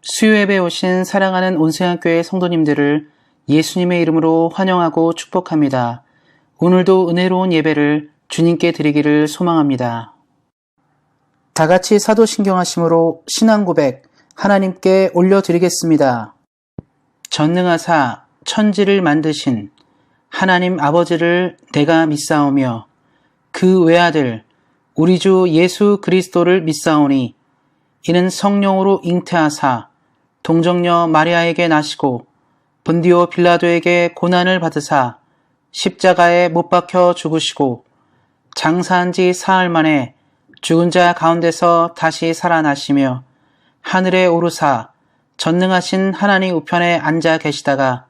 수요예배 오신 사랑하는 온생학교의 성도님들을 예수님의 이름으로 환영하고 축복합니다. 오늘도 은혜로운 예배를 주님께 드리기를 소망합니다. 다같이 사도신경하심으로 신앙고백 하나님께 올려드리겠습니다. 전능하사 천지를 만드신 하나님 아버지를 내가 믿사오며 그 외아들 우리 주 예수 그리스도를 믿사오니 이는 성령으로 잉태하사 동정녀 마리아에게 나시고 본디오 빌라도에게 고난을 받으사 십자가에 못 박혀 죽으시고 장사한 지 사흘 만에 죽은 자 가운데서 다시 살아나시며 하늘에 오르사 전능하신 하나님 우편에 앉아 계시다가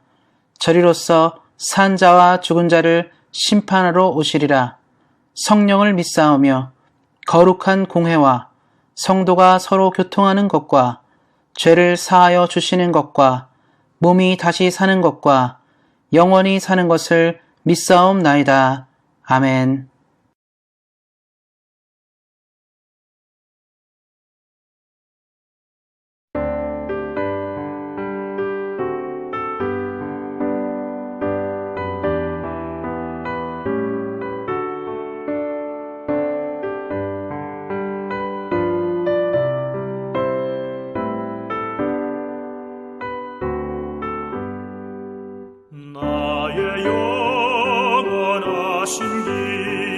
저리로서 산 자와 죽은 자를 심판하러 오시리라. 성령을 믿사오며 거룩한 공회와 성도가 서로 교통하는 것과 죄를 사하여 주시는 것과 몸이 다시 사는 것과 영원히 사는 것을 믿사옵나이다. 아멘. 나의 영원하신 길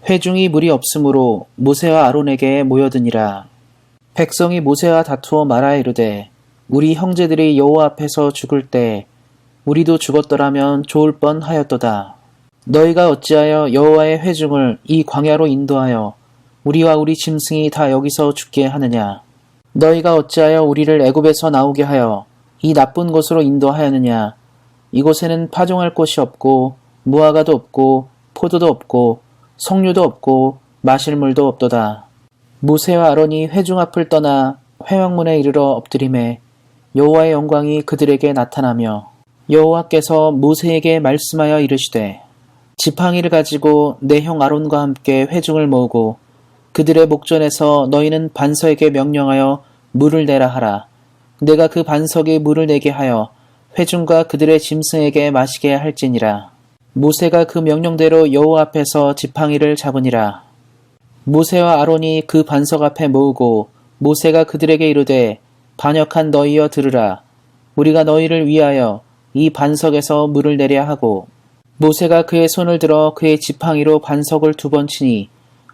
회중이 무리 없으므로 모세와 아론에게 모여드니라. 백성이 모세와 다투어 말하여 이르되 우리 형제들이 여호와 앞에서 죽을 때 우리도 죽었더라면 좋을 뻔하였도다. 너희가 어찌하여 여호와의 회중을 이 광야로 인도하여 우리와 우리 짐승이 다 여기서 죽게 하느냐. 너희가 어찌하여 우리를 애굽에서 나오게 하여 이 나쁜 곳으로 인도하였느냐. 이곳에는 파종할 곳이 없고 무화과도 없고 포도도 없고 석류도 없고 마실 물도 없도다. 모세와 아론이 회중 앞을 떠나 회막문에 이르러 엎드림에 여호와의 영광이 그들에게 나타나며 여호와께서 모세에게 말씀하여 이르시되 지팡이를 가지고 내 형 아론과 함께 회중을 모으고 그들의 목전에서 너희는 반석에게 명령하여 물을 내라 하라. 내가 그 반석에 물을 내게 하여 회중과 그들의 짐승에게 마시게 할지니라. 모세가 그 명령대로 여호와 앞에서 지팡이를 잡으니라. 모세와 아론이 그 반석 앞에 모으고 모세가 그들에게 이르되 반역한 너희여 들으라. 우리가 너희를 위하여 이 반석에서 물을 내려 하고 모세가 그의 손을 들어 그의 지팡이로 반석을 2번 치니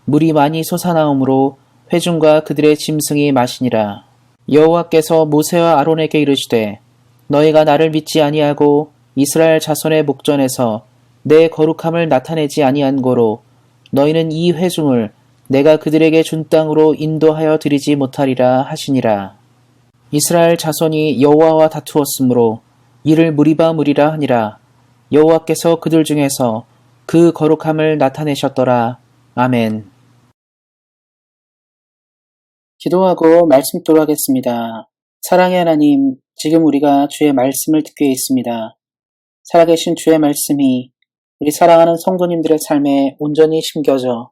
물이 많이 솟아나오므로 회중과 그들의 짐승이 마시니라. 여호와께서 모세와 아론에게 이르시되 너희가 나를 믿지 아니하고 이스라엘 자손의 목전에서 내 거룩함을 나타내지 아니한 고로 너희는 이 회중을 내가 그들에게 준 땅으로 인도하여 드리지 못하리라 하시니라. 이스라엘 자손이 여호와와 다투었으므로 이를 무리바 무리라 하니라. 여호와께서 그들 중에서 그 거룩함을 나타내셨더라. 아멘. 기도하고 말씀 듣도록 하겠습니다. 사랑의 하나님, 지금 우리가 주의 말씀을 듣게 있습니다. 살아계신 주의 말씀이 우리 사랑하는 성도님들의 삶에 온전히 심겨져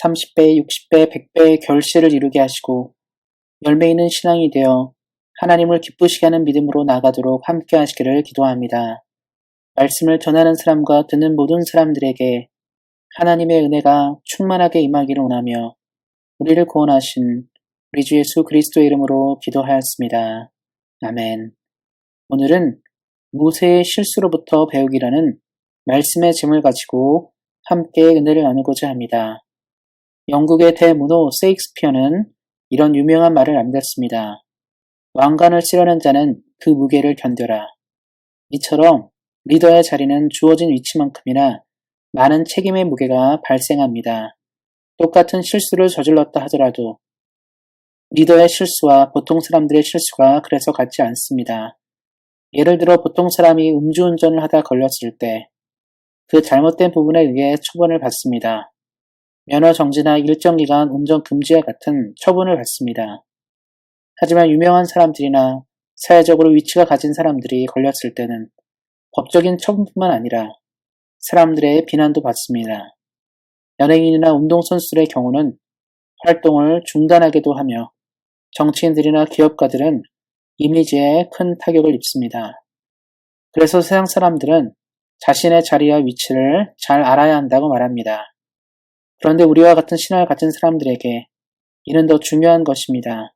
30배, 60배, 100배의 결실을 이루게 하시고 열매 있는 신앙이 되어 하나님을 기쁘시게 하는 믿음으로 나가도록 함께 하시기를 기도합니다. 말씀을 전하는 사람과 듣는 모든 사람들에게 하나님의 은혜가 충만하게 임하기를 원하며 우리를 구원하신 우리 주 예수 그리스도의 이름으로 기도하였습니다. 아멘. 오늘은 모세의 실수로부터 배우기라는 말씀의 제목을 가지고 함께 은혜를 나누고자 합니다. 영국의 대문호 세익스피어는 이런 유명한 말을 남겼습니다. 왕관을 쓰려는 자는 그 무게를 견뎌라. 이처럼 리더의 자리는 주어진 위치만큼이나 많은 책임의 무게가 발생합니다. 똑같은 실수를 저질렀다 하더라도 리더의 실수와 보통 사람들의 실수가 그래서 같지 않습니다. 예를 들어 보통 사람이 음주운전을 하다 걸렸을 때 그 잘못된 부분에 의해 처분을 받습니다. 면허 정지나 일정 기간 운전 금지와 같은 처분을 받습니다. 하지만 유명한 사람들이나 사회적으로 위치가 가진 사람들이 걸렸을 때는 법적인 처분뿐만 아니라 사람들의 비난도 받습니다. 연예인이나 운동선수들의 경우는 활동을 중단하기도 하며 정치인들이나 기업가들은 이미지에 큰 타격을 입습니다. 그래서 세상 사람들은 자신의 자리와 위치를 잘 알아야 한다고 말합니다. 그런데 우리와 같은 신앙을 가진 사람들에게 이는 더 중요한 것입니다.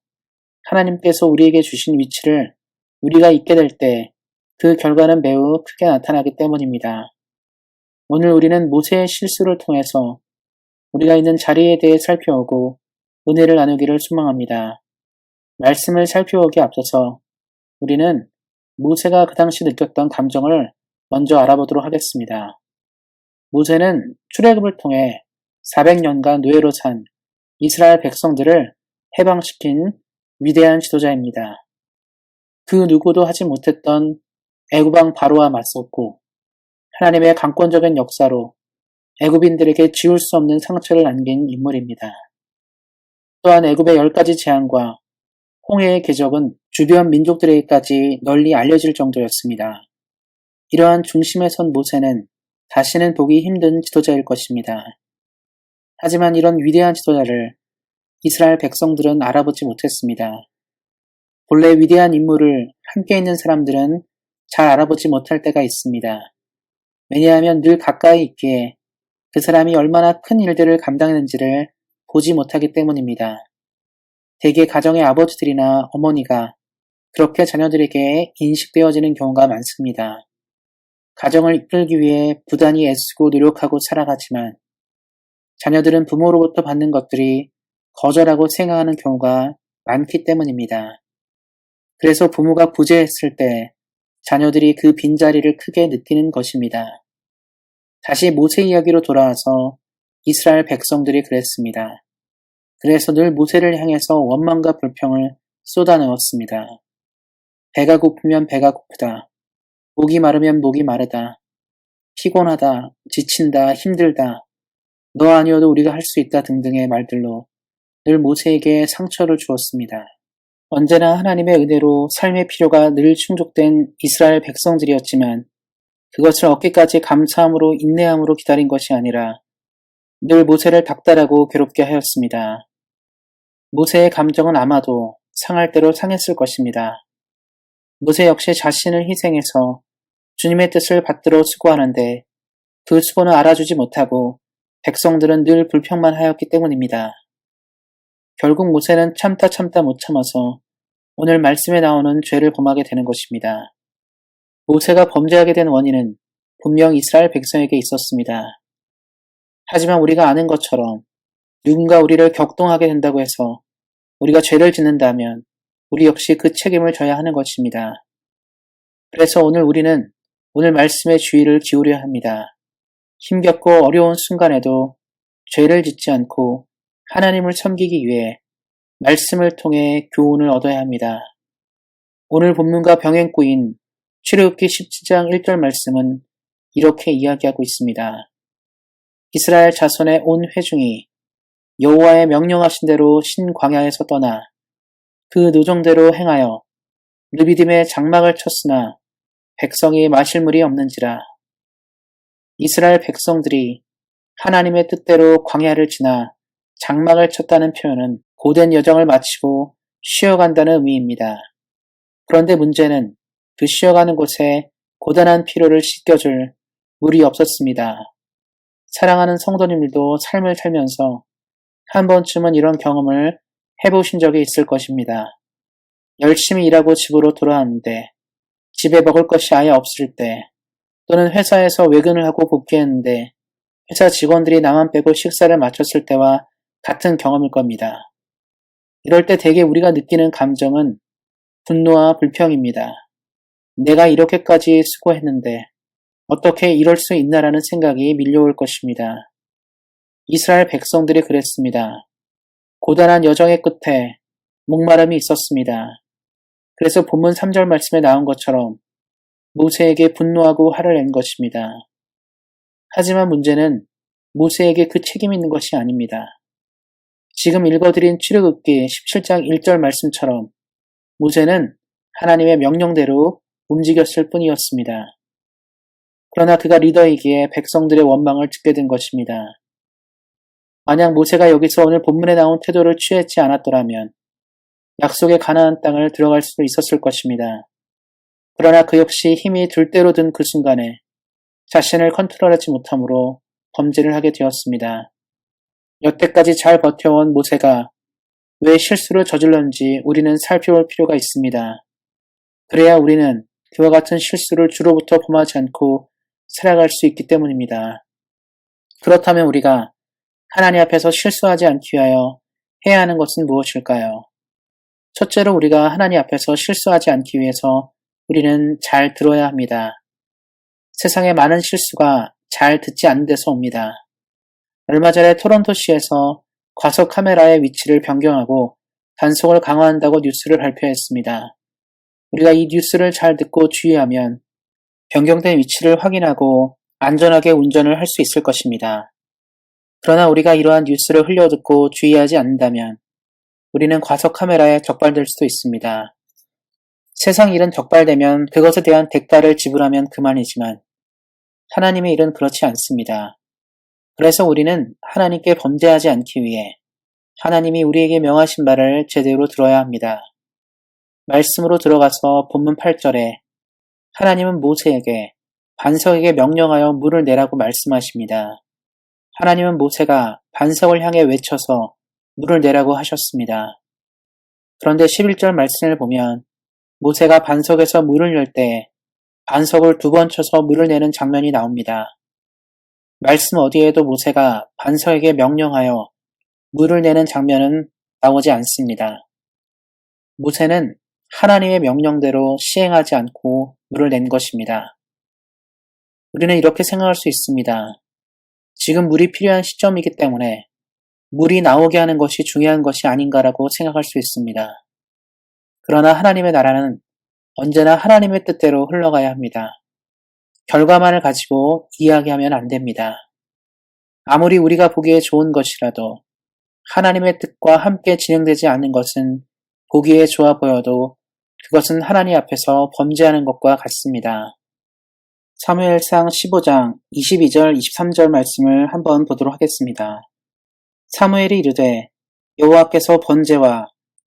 하나님께서 우리에게 주신 위치를 우리가 있게 될 때 그 결과는 매우 크게 나타나기 때문입니다. 오늘 우리는 모세의 실수를 통해서 우리가 있는 자리에 대해 살펴오고 은혜를 나누기를 소망합니다. 말씀을 살펴오기에 앞서서 우리는 모세가 그 당시 느꼈던 감정을 먼저 알아보도록 하겠습니다. 모세는 출애굽을 통해 400년간 노예로 산 이스라엘 백성들을 해방시킨 위대한 지도자입니다. 그 누구도 하지 못했던 애굽왕 바로와 맞섰고 하나님의 강권적인 역사로 애굽인들에게 지울 수 없는 상처를 남긴 인물입니다. 또한 애굽의 10가지 재앙과 홍해의 궤적은 주변 민족들에게까지 널리 알려질 정도였습니다. 이러한 중심에 선 모세는 다시는 보기 힘든 지도자일 것입니다. 하지만 이런 위대한 지도자를 이스라엘 백성들은 알아보지 못했습니다. 본래 위대한 인물을 함께 있는 사람들은 잘 알아보지 못할 때가 있습니다. 왜냐하면 늘 가까이 있기에 그 사람이 얼마나 큰 일들을 감당했는지를 보지 못하기 때문입니다. 대개 가정의 아버지들이나 어머니가 그렇게 자녀들에게 인식되어지는 경우가 많습니다. 가정을 이끌기 위해 부단히 애쓰고 노력하고 살아가지만 자녀들은 부모로부터 받는 것들이 거절하고 생각하는 경우가 많기 때문입니다. 그래서 부모가 구제했을 때 자녀들이 그 빈자리를 크게 느끼는 것입니다. 다시 모세 이야기로 돌아와서 이스라엘 백성들이 그랬습니다. 그래서 늘 모세를 향해서 원망과 불평을 쏟아넣었습니다. 배가 고프면 배가 고프다. 목이 마르면 목이 마르다. 피곤하다. 지친다. 힘들다. 너 아니어도 우리가 할 수 있다 등등의 말들로 늘 모세에게 상처를 주었습니다. 언제나 하나님의 은혜로 삶의 필요가 늘 충족된 이스라엘 백성들이었지만 그것을 얻기까지 감사함으로 인내함으로 기다린 것이 아니라 늘 모세를 닥달하고 괴롭게 하였습니다. 모세의 감정은 아마도 상할 대로 상했을 것입니다. 모세 역시 자신을 희생해서 주님의 뜻을 받들어 수고하는데 그 수고는 알아주지 못하고 백성들은 늘 불평만 하였기 때문입니다. 결국 모세는 참다 못 참아서 오늘 말씀에 나오는 죄를 범하게 되는 것입니다. 모세가 범죄하게 된 원인은 분명 이스라엘 백성에게 있었습니다. 하지만 우리가 아는 것처럼 누군가 우리를 격동하게 된다고 해서 우리가 죄를 짓는다면 우리 역시 그 책임을 져야 하는 것입니다. 그래서 우리는 오늘 말씀에 주의를 기울여야 합니다. 힘겹고 어려운 순간에도 죄를 짓지 않고 하나님을 섬기기 위해 말씀을 통해 교훈을 얻어야 합니다. 오늘 본문과 병행구인 출애굽기 17장 1절 말씀은 이렇게 이야기하고 있습니다. 이스라엘 자손의 온 회중이 여호와의 명령하신 대로 신광야에서 떠나 그 노정대로 행하여 르비딤에 장막을 쳤으나 백성이 마실 물이 없는지라. 이스라엘 백성들이 하나님의 뜻대로 광야를 지나 장막을 쳤다는 표현은 고된 여정을 마치고 쉬어간다는 의미입니다. 그런데 문제는 그 쉬어가는 곳에 고단한 피로를 씻겨줄 물이 없었습니다. 사랑하는 성도님들도 삶을 살면서 한 번쯤은 이런 경험을 해보신 적이 있을 것입니다. 열심히 일하고 집으로 돌아왔는데 집에 먹을 것이 아예 없을 때 또는 회사에서 외근을 하고 복귀했는데 회사 직원들이 나만 빼고 식사를 마쳤을 때와 같은 경험일 겁니다. 이럴 때 대개 우리가 느끼는 감정은 분노와 불평입니다. 내가 이렇게까지 수고했는데 어떻게 이럴 수 있나라는 생각이 밀려올 것입니다. 이스라엘 백성들이 그랬습니다. 고단한 여정의 끝에 목마름이 있었습니다. 그래서 본문 3절 말씀에 나온 것처럼 모세에게 분노하고 화를 낸 것입니다. 하지만 문제는 모세에게 그 책임이 있는 것이 아닙니다. 지금 읽어드린 출애굽기 17장 1절 말씀처럼 모세는 하나님의 명령대로 움직였을 뿐이었습니다. 그러나 그가 리더이기에 백성들의 원망을 듣게 된 것입니다. 만약 모세가 여기서 오늘 본문에 나온 태도를 취했지 않았더라면 약속의 가나안 땅을 들어갈 수도 있었을 것입니다. 그러나 그 역시 힘이 들대로 든 그 순간에 자신을 컨트롤하지 못함으로 범죄를 하게 되었습니다. 여태까지 잘 버텨온 모세가 왜 실수를 저질렀는지 우리는 살펴볼 필요가 있습니다. 그래야 우리는 그와 같은 실수를 주로부터 범하지 않고 살아갈 수 있기 때문입니다. 그렇다면 우리가 하나님 앞에서 실수하지 않기 위하여 해야 하는 것은 무엇일까요? 첫째로 우리가 하나님 앞에서 실수하지 않기 위해서 우리는 잘 들어야 합니다. 세상의 많은 실수가 잘 듣지 않는 데서 옵니다. 얼마 전에 토론토시에서 과속 카메라의 위치를 변경하고 단속을 강화한다고 뉴스를 발표했습니다. 우리가 이 뉴스를 잘 듣고 주의하면 변경된 위치를 확인하고 안전하게 운전을 할 수 있을 것입니다. 그러나 우리가 이러한 뉴스를 흘려듣고 주의하지 않는다면 우리는 과속 카메라에 적발될 수도 있습니다. 세상 일은 적발되면 그것에 대한 대가를 지불하면 그만이지만 하나님의 일은 그렇지 않습니다. 그래서 우리는 하나님께 범죄하지 않기 위해 하나님이 우리에게 명하신 말을 제대로 들어야 합니다. 말씀으로 들어가서 본문 8절에 하나님은 모세에게 반석에게 명령하여 물을 내라고 말씀하십니다. 하나님은 모세가 반석을 향해 외쳐서 물을 내라고 하셨습니다. 그런데 11절 말씀을 보면 모세가 반석에서 물을 낼 때 반석을 2번 쳐서 물을 내는 장면이 나옵니다. 말씀 어디에도 모세가 반석에게 명령하여 물을 내는 장면은 나오지 않습니다. 모세는 하나님의 명령대로 시행하지 않고 물을 낸 것입니다. 우리는 이렇게 생각할 수 있습니다. 지금 물이 필요한 시점이기 때문에 물이 나오게 하는 것이 중요한 것이 아닌가라고 생각할 수 있습니다. 그러나 하나님의 나라는 언제나 하나님의 뜻대로 흘러가야 합니다. 결과만을 가지고 이야기하면 안 됩니다. 아무리 우리가 보기에 좋은 것이라도 하나님의 뜻과 함께 진행되지 않는 것은 보기에 좋아 보여도 그것은 하나님 앞에서 범죄하는 것과 같습니다. 사무엘상 15장 22절 23절 말씀을 한번 보도록 하겠습니다. 사무엘이 이르되 여호와께서 번제와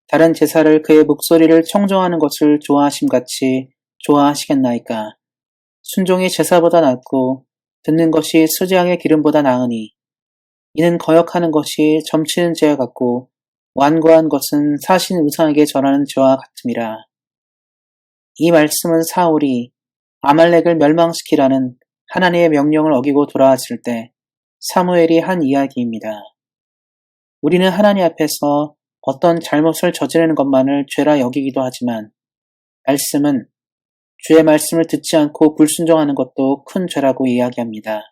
다른 제사를 그의 목소리를 청종하는 것을 좋아하심같이 좋아하시겠나이까. 순종이 제사보다 낫고 듣는 것이 수제향의 기름보다 나으니 이는 거역하는 것이 점치는 죄와 같고 완고한 것은 사신 우상에게 전하는 죄와 같음이라. 이 말씀은 사울이 아말렉을 멸망시키라는 하나님의 명령을 어기고 돌아왔을 때 사무엘이 한 이야기입니다. 우리는 하나님 앞에서 어떤 잘못을 저지르는 것만을 죄라 여기기도 하지만 말씀은 주의 말씀을 듣지 않고 불순종하는 것도 큰 죄라고 이야기합니다.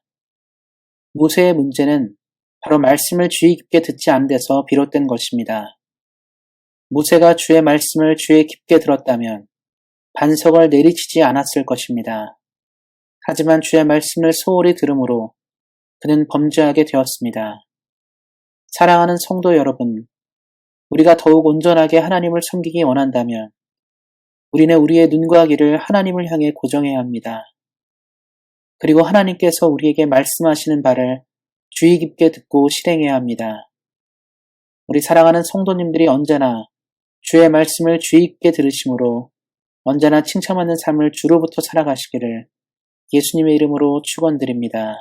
모세의 문제는 바로 말씀을 주의 깊게 듣지 않은 데서 비롯된 것입니다. 모세가 주의 말씀을 주의 깊게 들었다면 반석을 내리치지 않았을 것입니다. 하지만 주의 말씀을 소홀히 들음으로 그는 범죄하게 되었습니다. 사랑하는 성도 여러분, 우리가 더욱 온전하게 하나님을 섬기기 원한다면 우리는 우리의 눈과 귀를 하나님을 향해 고정해야 합니다. 그리고 하나님께서 우리에게 말씀하시는 바를 주의 깊게 듣고 실행해야 합니다. 우리 사랑하는 성도님들이 언제나 주의 말씀을 주의 깊게 들으심으로 언제나 칭찬받는 삶을 주로부터 살아가시기를 예수님의 이름으로 축원드립니다.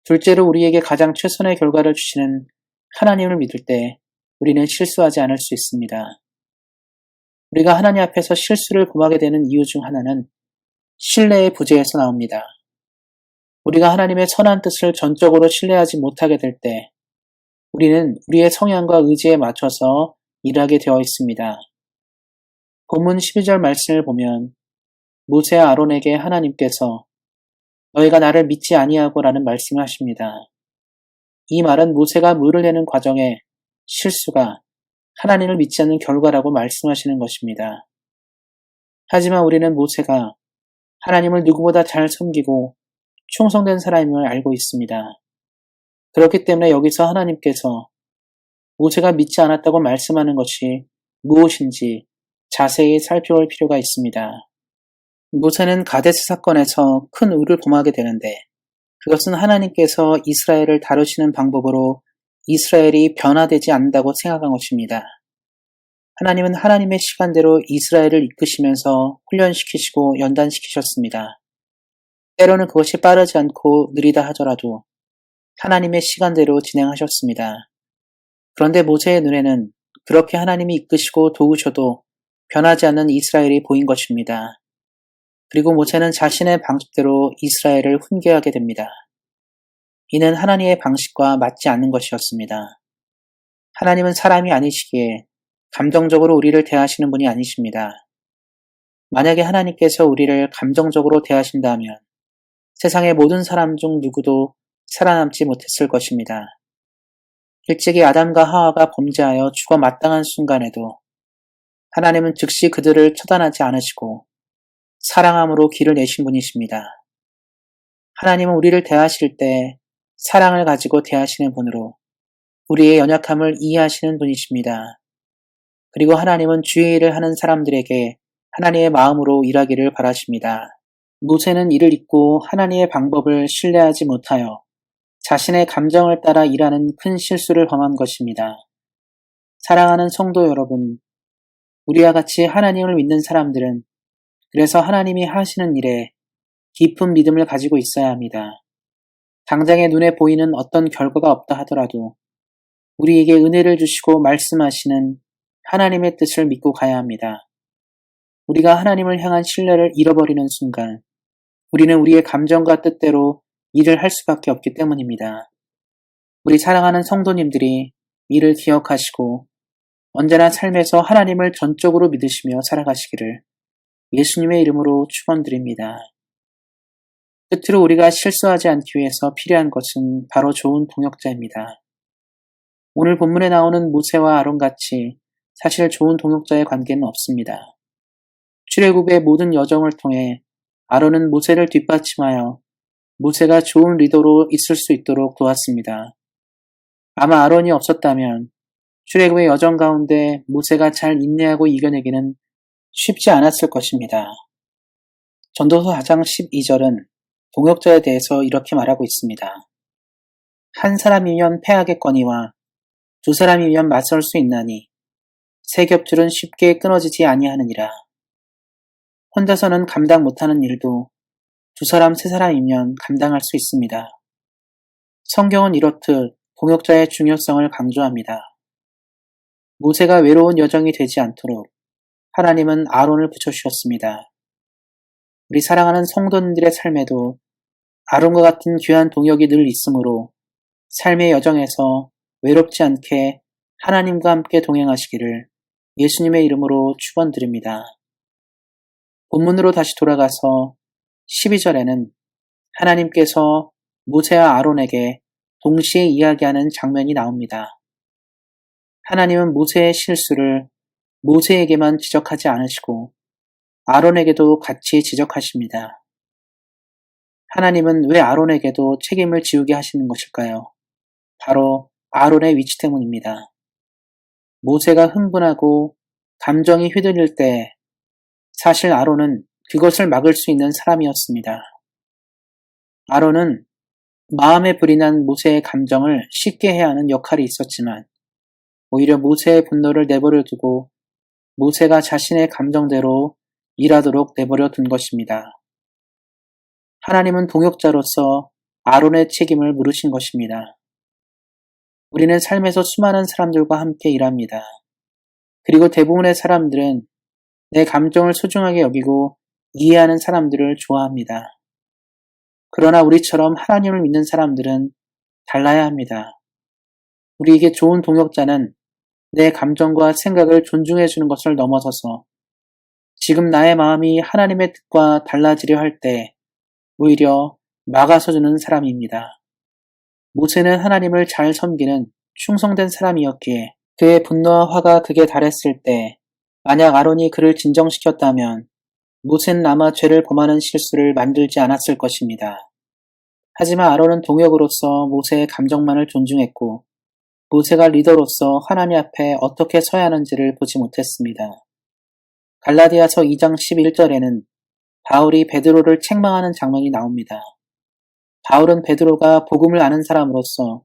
둘째로 우리에게 가장 최선의 결과를 주시는 하나님을 믿을 때 우리는 실수하지 않을 수 있습니다. 우리가 하나님 앞에서 실수를 범하게 되는 이유 중 하나는 신뢰의 부재에서 나옵니다. 우리가 하나님의 선한 뜻을 전적으로 신뢰하지 못하게 될 때 우리는 우리의 성향과 의지에 맞춰서 일하게 되어 있습니다. 본문 12절 말씀을 보면 모세와 아론에게 하나님께서 너희가 나를 믿지 아니하고 라는 말씀을 하십니다. 이 말은 모세가 물을 내는 과정에 실수가 하나님을 믿지 않는 결과라고 말씀하시는 것입니다. 하지만 우리는 모세가 하나님을 누구보다 잘 섬기고 충성된 사람임을 알고 있습니다. 그렇기 때문에 여기서 하나님께서 모세가 믿지 않았다고 말씀하는 것이 무엇인지 자세히 살펴볼 필요가 있습니다. 모세는 가데스 사건에서 큰 의를 범하게 되는데 그것은 하나님께서 이스라엘을 다루시는 방법으로 이스라엘이 변화되지 않는다고 생각한 것입니다. 하나님은 하나님의 시간대로 이스라엘을 이끄시면서 훈련시키시고 연단시키셨습니다. 때로는 그것이 빠르지 않고 느리다 하더라도 하나님의 시간대로 진행하셨습니다. 그런데 모세의 눈에는 그렇게 하나님이 이끄시고 도우셔도 변하지 않는 이스라엘이 보인 것입니다. 그리고 모세는 자신의 방식대로 이스라엘을 훈계하게 됩니다. 이는 하나님의 방식과 맞지 않는 것이었습니다. 하나님은 사람이 아니시기에 감정적으로 우리를 대하시는 분이 아니십니다. 만약에 하나님께서 우리를 감정적으로 대하신다면 세상의 모든 사람 중 누구도 살아남지 못했을 것입니다. 일찍이 아담과 하와가 범죄하여 죽어 마땅한 순간에도 하나님은 즉시 그들을 처단하지 않으시고 사랑함으로 길을 내신 분이십니다. 하나님은 우리를 대하실 때 사랑을 가지고 대하시는 분으로 우리의 연약함을 이해하시는 분이십니다. 그리고 하나님은 주의 일을 하는 사람들에게 하나님의 마음으로 일하기를 바라십니다. 모세는 이를 잊고 하나님의 방법을 신뢰하지 못하여 자신의 감정을 따라 일하는 큰 실수를 범한 것입니다. 사랑하는 성도 여러분, 우리와 같이 하나님을 믿는 사람들은 그래서 하나님이 하시는 일에 깊은 믿음을 가지고 있어야 합니다. 당장의 눈에 보이는 어떤 결과가 없다 하더라도 우리에게 은혜를 주시고 말씀하시는 하나님의 뜻을 믿고 가야 합니다. 우리가 하나님을 향한 신뢰를 잃어버리는 순간 우리는 우리의 감정과 뜻대로 일을 할 수밖에 없기 때문입니다. 우리 사랑하는 성도님들이 이를 기억하시고 언제나 삶에서 하나님을 전적으로 믿으시며 살아가시기를 예수님의 이름으로 축원드립니다. 끝으로 우리가 실수하지 않기 위해서 필요한 것은 바로 좋은 동역자입니다. 오늘 본문에 나오는 모세와 아론같이 사실 좋은 동역자의 관계는 없습니다. 출애굽의 모든 여정을 통해 아론은 모세를 뒷받침하여 모세가 좋은 리더로 있을 수 있도록 도왔습니다. 아마 아론이 없었다면 출애굽의 여정 가운데 모세가 잘 인내하고 이겨내기는 쉽지 않았을 것입니다. 전도서 4장 12절은 동역자에 대해서 이렇게 말하고 있습니다. 한 사람이면 패하겠거니와 두 사람이면 맞설 수 있나니 세 겹줄은 쉽게 끊어지지 아니하느니라. 혼자서는 감당 못하는 일도 두 사람, 세 사람이면 감당할 수 있습니다. 성경은 이렇듯 동역자의 중요성을 강조합니다. 모세가 외로운 여정이 되지 않도록 하나님은 아론을 붙여주셨습니다. 우리 사랑하는 성도님들의 삶에도 아론과 같은 귀한 동역이 늘 있으므로 삶의 여정에서 외롭지 않게 하나님과 함께 동행하시기를 예수님의 이름으로 축원드립니다. 본문으로 다시 돌아가서 12절에는 하나님께서 모세와 아론에게 동시에 이야기하는 장면이 나옵니다. 하나님은 모세의 실수를 모세에게만 지적하지 않으시고 아론에게도 같이 지적하십니다. 하나님은 왜 아론에게도 책임을 지우게 하시는 것일까요? 바로 아론의 위치 때문입니다. 모세가 흥분하고 감정이 휘둘릴 때 사실 아론은 그것을 막을 수 있는 사람이었습니다. 아론은 마음에 불이 난 모세의 감정을 쉽게 해야 하는 역할이 있었지만 오히려 모세의 분노를 내버려 두고 모세가 자신의 감정대로 일하도록 내버려 둔 것입니다. 하나님은 동역자로서 아론의 책임을 물으신 것입니다. 우리는 삶에서 수많은 사람들과 함께 일합니다. 그리고 대부분의 사람들은 내 감정을 소중하게 여기고 이해하는 사람들을 좋아합니다. 그러나 우리처럼 하나님을 믿는 사람들은 달라야 합니다. 우리에게 좋은 동역자는 내 감정과 생각을 존중해 주는 것을 넘어서서 지금 나의 마음이 하나님의 뜻과 달라지려 할 때 오히려 막아서 주는 사람입니다. 모세는 하나님을 잘 섬기는 충성된 사람이었기에 그의 분노와 화가 극에 달했을 때 만약 아론이 그를 진정시켰다면 모세는 아마 죄를 범하는 실수를 만들지 않았을 것입니다. 하지만 아론은 동역으로서 모세의 감정만을 존중했고 모세가 리더로서 하나님 앞에 어떻게 서야 하는지를 보지 못했습니다. 갈라디아서 2장 11절에는 바울이 베드로를 책망하는 장면이 나옵니다. 바울은 베드로가 복음을 아는 사람으로서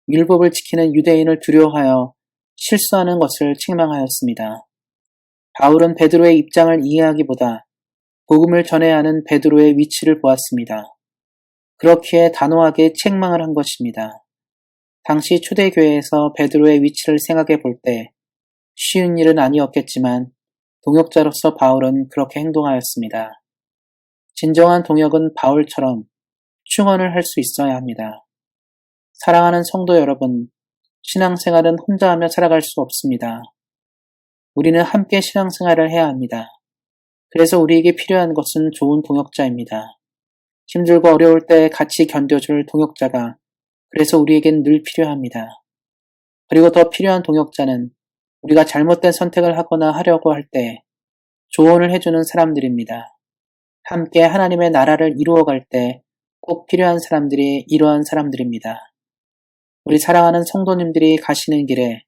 율법을 지키는 유대인을 두려워하여 실수하는 것을 책망하였습니다. 바울은 베드로의 입장을 이해하기보다 복음을 전해야 하는 베드로의 위치를 보았습니다. 그렇기에 단호하게 책망을 한 것입니다. 당시 초대교회에서 베드로의 위치를 생각해 볼 때 쉬운 일은 아니었겠지만 동역자로서 바울은 그렇게 행동하였습니다. 진정한 동역은 바울처럼 충원을 할 수 있어야 합니다. 사랑하는 성도 여러분, 신앙생활은 혼자 하며 살아갈 수 없습니다. 우리는 함께 신앙생활을 해야 합니다. 그래서 우리에게 필요한 것은 좋은 동역자입니다. 힘들고 어려울 때 같이 견뎌줄 동역자가 그래서 우리에겐 늘 필요합니다. 그리고 더 필요한 동역자는 우리가 잘못된 선택을 하거나 하려고 할 때 조언을 해주는 사람들입니다. 함께 하나님의 나라를 이루어갈 때 꼭 필요한 사람들이 이러한 사람들입니다. 우리 사랑하는 성도님들이 가시는 길에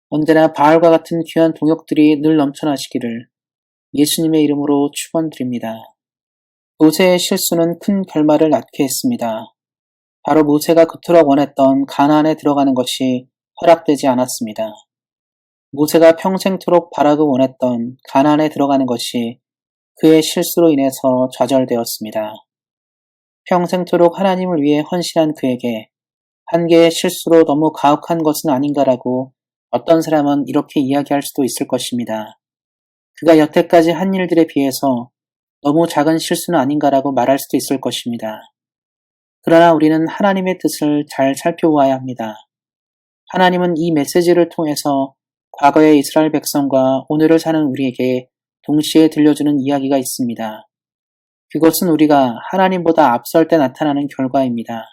언제나 바알과 같은 귀한 동역들이 늘 넘쳐나시기를 예수님의 이름으로 축원드립니다. 모세의 실수는 큰 결말을 낳게 했습니다. 바로 모세가 그토록 원했던 가나안에 들어가는 것이 허락되지 않았습니다. 모세가 평생토록 바라고 원했던 가나안에 들어가는 것이 그의 실수로 인해서 좌절되었습니다. 평생토록 하나님을 위해 헌신한 그에게 한 개의 실수로 너무 가혹한 것은 아닌가라고 어떤 사람은 이렇게 이야기할 수도 있을 것입니다. 그가 여태까지 한 일들에 비해서 너무 작은 실수는 아닌가라고 말할 수도 있을 것입니다. 그러나 우리는 하나님의 뜻을 잘 살펴보아야 합니다. 하나님은 이 메시지를 통해서 과거의 이스라엘 백성과 오늘을 사는 우리에게 동시에 들려주는 이야기가 있습니다. 그것은 우리가 하나님보다 앞설 때 나타나는 결과입니다.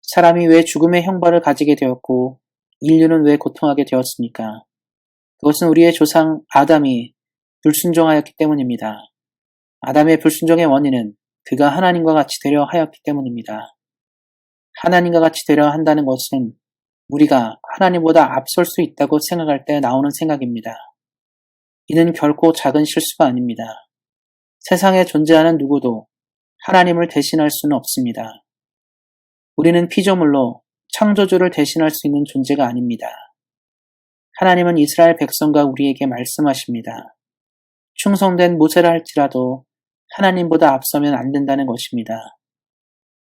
사람이 왜 죽음의 형벌을 가지게 되었고 인류는 왜 고통하게 되었습니까? 그것은 우리의 조상 아담이 불순종하였기 때문입니다. 아담의 불순종의 원인은 그가 하나님과 같이 되려 하였기 때문입니다. 하나님과 같이 되려 한다는 것은 우리가 하나님보다 앞설 수 있다고 생각할 때 나오는 생각입니다. 이는 결코 작은 실수가 아닙니다. 세상에 존재하는 누구도 하나님을 대신할 수는 없습니다. 우리는 피조물로 창조주를 대신할 수 있는 존재가 아닙니다. 하나님은 이스라엘 백성과 우리에게 말씀하십니다. 충성된 모세라 할지라도 하나님보다 앞서면 안 된다는 것입니다.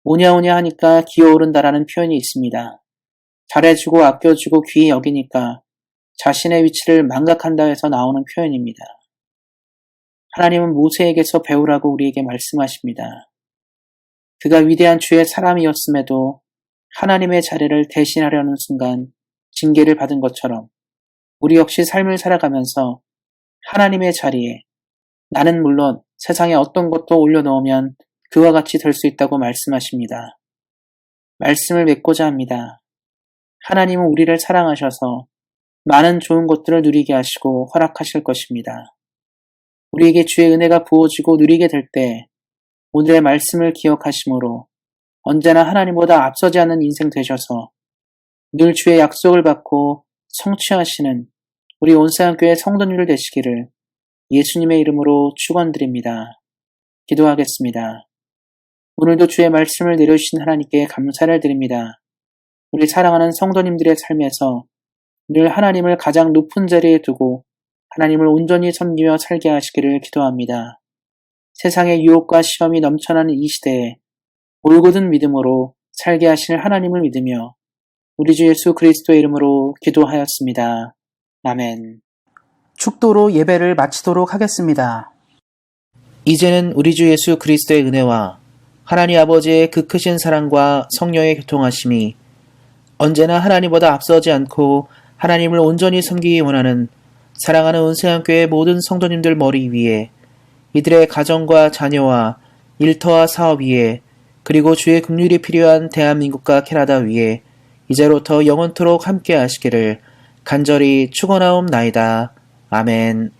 오냐오냐 하니까 기어오른다라는 표현이 있습니다. 잘해주고 아껴주고 귀히 여기니까 자신의 위치를 망각한다 해서 나오는 표현입니다. 하나님은 모세에게서 배우라고 우리에게 말씀하십니다. 그가 위대한 주의 사람이었음에도 하나님의 자리를 대신하려는 순간 징계를 받은 것처럼 우리 역시 삶을 살아가면서 하나님의 자리에 나는 물론 세상에 어떤 것도 올려놓으면 그와 같이 될 수 있다고 말씀하십니다. 말씀을 맺고자 합니다. 하나님은 우리를 사랑하셔서 많은 좋은 것들을 누리게 하시고 허락하실 것입니다. 우리에게 주의 은혜가 부어지고 누리게 될 때 오늘의 말씀을 기억하심으로 언제나 하나님보다 앞서지 않는 인생 되셔서 늘 주의 약속을 받고 성취하시는 우리 온세상교회 성도님들 되시기를 예수님의 이름으로 축원드립니다. 기도하겠습니다. 오늘도 주의 말씀을 내려주신 하나님께 감사를 드립니다. 우리 사랑하는 성도님들의 삶에서 늘 하나님을 가장 높은 자리에 두고 하나님을 온전히 섬기며 살게 하시기를 기도합니다. 세상의 유혹과 시험이 넘쳐나는 이 시대에 올곧은 믿음으로 살게 하실 하나님을 믿으며 우리 주 예수 그리스도의 이름으로 기도하였습니다. 아멘. 축도로 예배를 마치도록 하겠습니다. 이제는 우리 주 예수 그리스도의 은혜와 하나님 아버지의 그 크신 사랑과 성령의 교통하심이 언제나 하나님보다 앞서지 않고 하나님을 온전히 섬기기 원하는 사랑하는 온세상교회 모든 성도님들 머리 위에 이들의 가정과 자녀와 일터와 사업 위에 그리고 주의 긍휼이 필요한 대한민국과 캐나다 위에 이제로부터 영원토록 함께 하시기를 간절히 축원하옵나이다. 아멘.